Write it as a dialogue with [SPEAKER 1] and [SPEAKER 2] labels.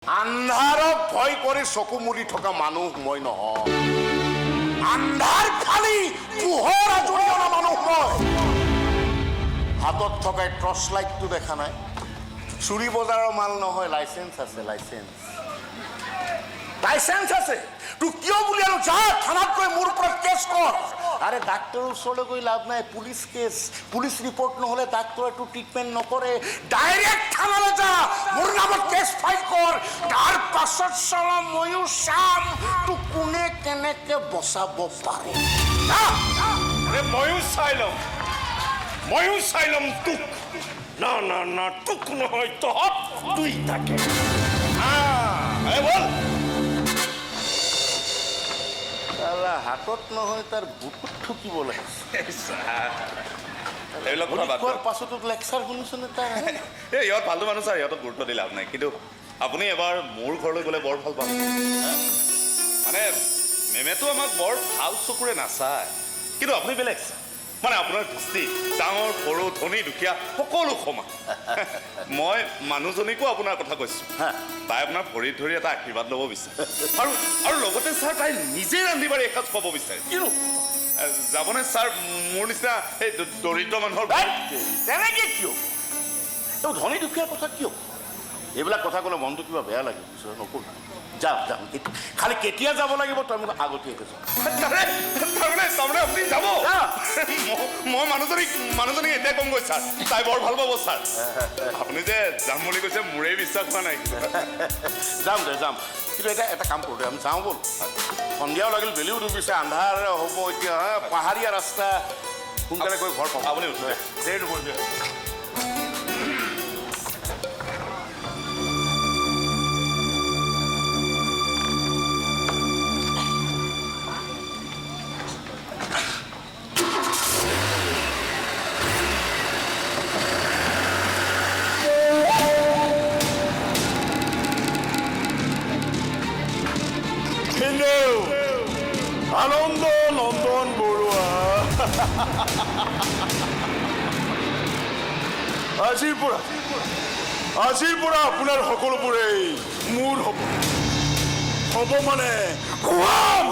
[SPEAKER 1] আন্ধাৰক ভয় কৰি চকু মুদি থকা মানুহ মই নহয়। আন্ধাৰ ফালি পোহৰ আজৰি অনা মানুহ মই। হাতত থকা টৰ্চ লাইটটো দেখা নাই? চুৰি বজাৰৰ মাল নহয়, লাইচেন্স আছে, লাইচেন্স আছে। তোক কিয় বুলিয়ালো? যা থানাত গৈ মোৰ ওপৰত কেছ কৰ। আৰে ডাক্তৰৰ ওচৰলৈ গৈ লাভ নাই, পুলিচ কেছ। পুলিচ ৰিপৰ্ট নহ'লে ডাক্তৰে তোৰ ট্ৰিটমেণ্ট নকৰে। ডাইৰেক্ট থানালৈ যা, মোৰ নামত কেছ ফাইল কৰ। তাৰ পাছত চালা ময়ো চাম তোক কোনে কেনেকে বচাব পাৰে।
[SPEAKER 2] ময়ো চাই ল'ম তোক। না তোক নহয়, তহঁত দুইটাকে। বল।
[SPEAKER 1] হাতত নহয় তাৰ বুকুত ঠুকিব লাগিছে।
[SPEAKER 2] এইবিলাক
[SPEAKER 1] পাছতো লেকচাৰ শুনিছোনে তাৰ?
[SPEAKER 2] এই ইহঁত ভালটো মানুহ ছাৰ, ইহঁতক গুৰুত্ব দি লাভ নাই। কিন্তু আপুনি এবাৰ মোৰ ঘৰলৈ গ'লে বৰ ভাল পাব। মানে মেমেতো আমাক বৰ ভাল চকুৰে নাচায়, কিন্তু আপুনি বেলেগ মানে আপোনাৰ দৃষ্টি ডাঙৰ সৰু ধনী দুখীয়া সকলো সমান। মই মানুহজনীকো আপোনাৰ কথা কৈছোঁ, তাই আপোনাৰ ভৰিত ধৰি এটা আশীৰ্বাদ ল'ব বিচাৰে। আৰু লগতে ছাৰ তাই নিজে ৰান্ধি বাঢ়ি এসাঁজ খুৱাব বিচাৰে। কিনো যাবনে ছাৰ মোৰ নিচিনা এই দৰিদ্ৰ মানুহৰ?
[SPEAKER 1] তেনেকে কিয়? তেওঁ ধনী দুখীয়াৰ কথা কিয়? এইবিলাক কথা ক'লে মনটো কিবা বেয়া লাগে। নকৰো, যাম। খালি কেতিয়া যাব লাগিব তই মোক আগতীয়াকৈ যাম।
[SPEAKER 2] তাৰমানে আপুনি যাব? মই মানুহজনীক এতিয়া কম গৈ ছাৰ, তাই বৰ ভাল পাব ছাৰ। আপুনি যে যাম বুলি কৈছে মোৰেই বিশ্বাস হোৱা নাই।
[SPEAKER 1] যাম কিন্তু এটা কাম কৰোঁ, আমি যাওঁ ব'ল। সন্ধিয়াও লাগিল, বেলিও ডুবিছে, আন্ধাৰ হ'ব এতিয়া। পাহাৰীয়া ৰাস্তা, সোনকালে গৈ ঘৰ পাব।
[SPEAKER 2] আপুনি উঠে
[SPEAKER 1] দেৰি নকৰিব।
[SPEAKER 3] আনন্দ নন্দন বৰুৱা, আজিৰ পৰা আপোনাৰ সকলোবোৰেই মোৰ হ'ব মানে খুৱাম।